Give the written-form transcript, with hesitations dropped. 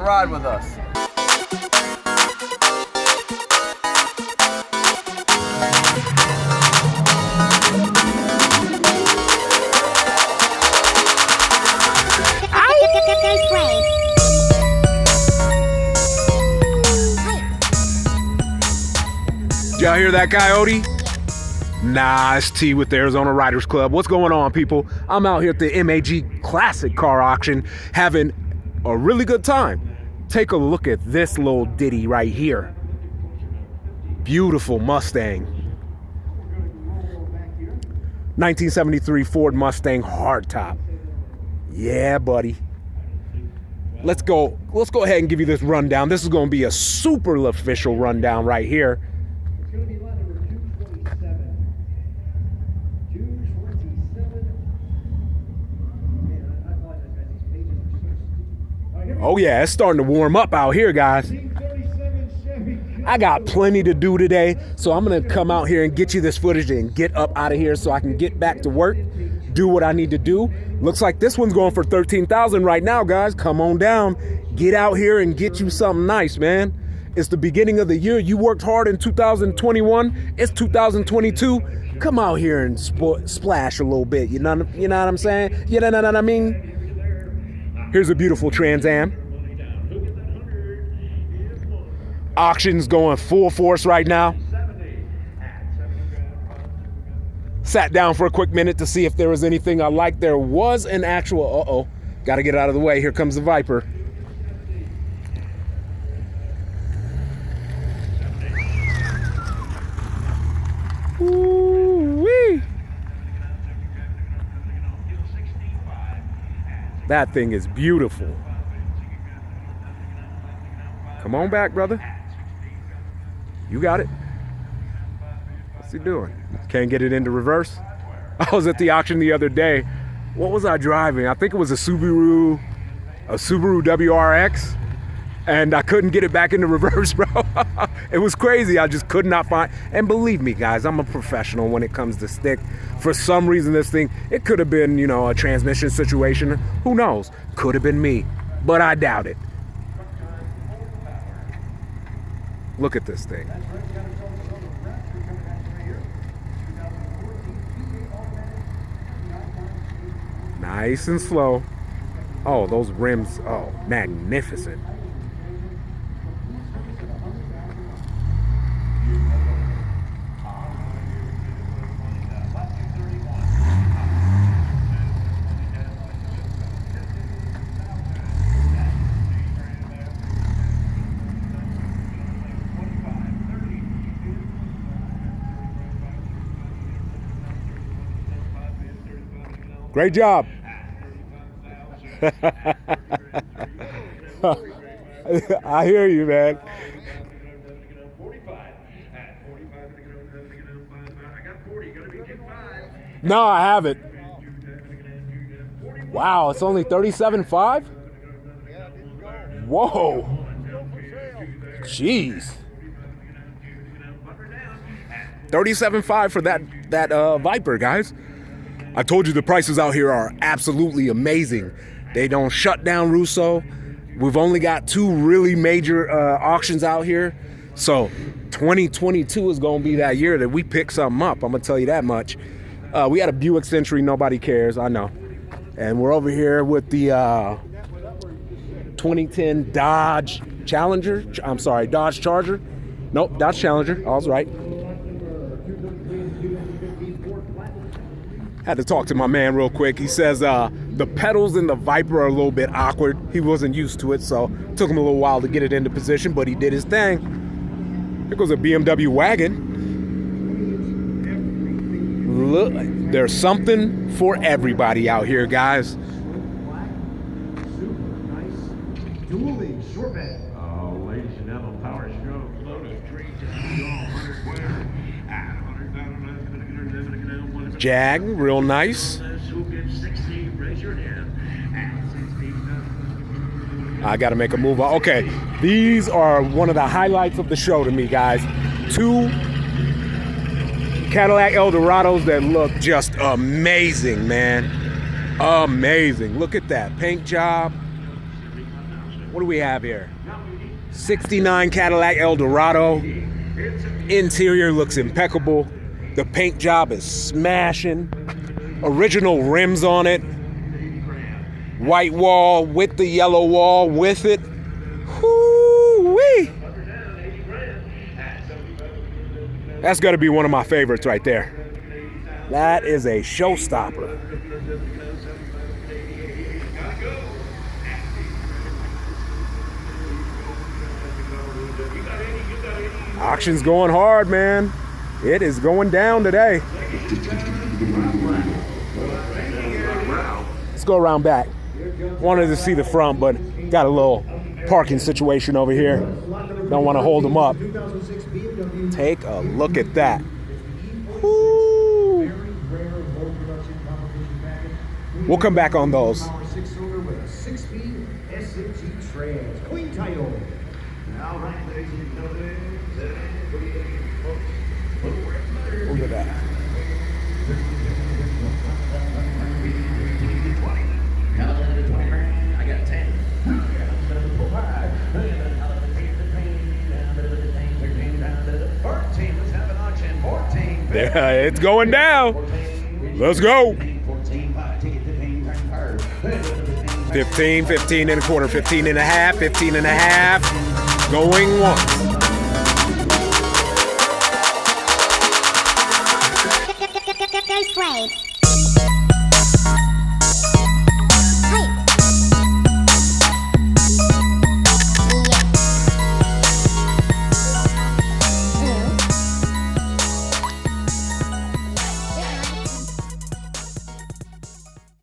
ride with us. Did y'all hear that coyote? Nah, it's T with the Arizona Riders Club. What's going on, people? I'm out here at the MAG Classic Car Auction having a really good time. Take a look at this little ditty right here. Beautiful Mustang. 1973 Ford Mustang hardtop. Yeah, buddy. Let's go ahead and give you this rundown. This is going to be a super official rundown right here. Oh yeah, it's starting to warm up out here, guys. I got plenty to do today, so I'm gonna come out here and get you this footage and get up out of here so I can get back to work, do what I need to do. Looks like this one's going for $13,000 right now, guys. Come on down, get out here and get you something nice, man. It's the beginning of the year. You worked hard in 2021. It's 2022. Come out here and splash a little bit. You know what I'm saying? You know what I mean? Here's a beautiful Trans Am. Auction's going full force right now. Sat down for a quick minute to see if there was anything I liked. There was an actual, gotta get out of the way. Here comes the Viper. Ooh-wee. That thing is beautiful. Come on back, brother. You got it. What's he doing? Can't get it into reverse. I was at the auction the other day. What was I driving? I think it was a Subaru WRX. And I couldn't get it back into reverse, bro. It was crazy. I just could not find. And believe me, guys, I'm a professional when it comes to stick. For some reason, this thing, it could have been, a transmission situation. Who knows? Could have been me, but I doubt it. Look at this thing. Nice and slow. Oh, those rims, magnificent. Great job. I hear you, man. No, I haven't. Wow, it's only $37.5? Whoa. Jeez. $37.5 for that Viper, guys. I told you the prices out here are absolutely amazing. They don't shut down Russo. We've only got 2 really major auctions out here. So 2022 is going to be that year that we pick something up. I'm going to tell you that much. We had a Buick Century. Nobody cares. I know. And we're over here with the 2010 Dodge Challenger. I'm sorry, Dodge Charger. Nope, Dodge Challenger. I was right. Had to talk to my man real quick. He says the pedals in the Viper are a little bit awkward. He wasn't used to it, so it took him a little while to get it into position, but he did his thing. Here goes a BMW wagon. Look, there's something for everybody out here, guys. Dueling short bed. Ladies and gentlemen, power stroke, Lotus, Tree, Jag, real nice. I gotta make a move. Okay, these are one of the highlights of the show to me, guys. 2 Cadillac Eldorados that look just amazing, man. Amazing. Look at that paint job. What do we have here? 69 Cadillac Eldorado. Interior looks impeccable. The paint job is smashing. Original rims on it. White wall with the yellow wall with it. Whoo-wee! That's got to be one of my favorites right there. That is a showstopper. Auction's going hard, man. It is going down today. Let's go around back. Wanted to see the front, but got a little parking situation over here. Don't want to hold them up. Take a look at that. Woo. We'll come back on those. Look at that. There, it's going down. Let's go. 15, 15 and a quarter, 15 and a half, 15 and a half. Going once.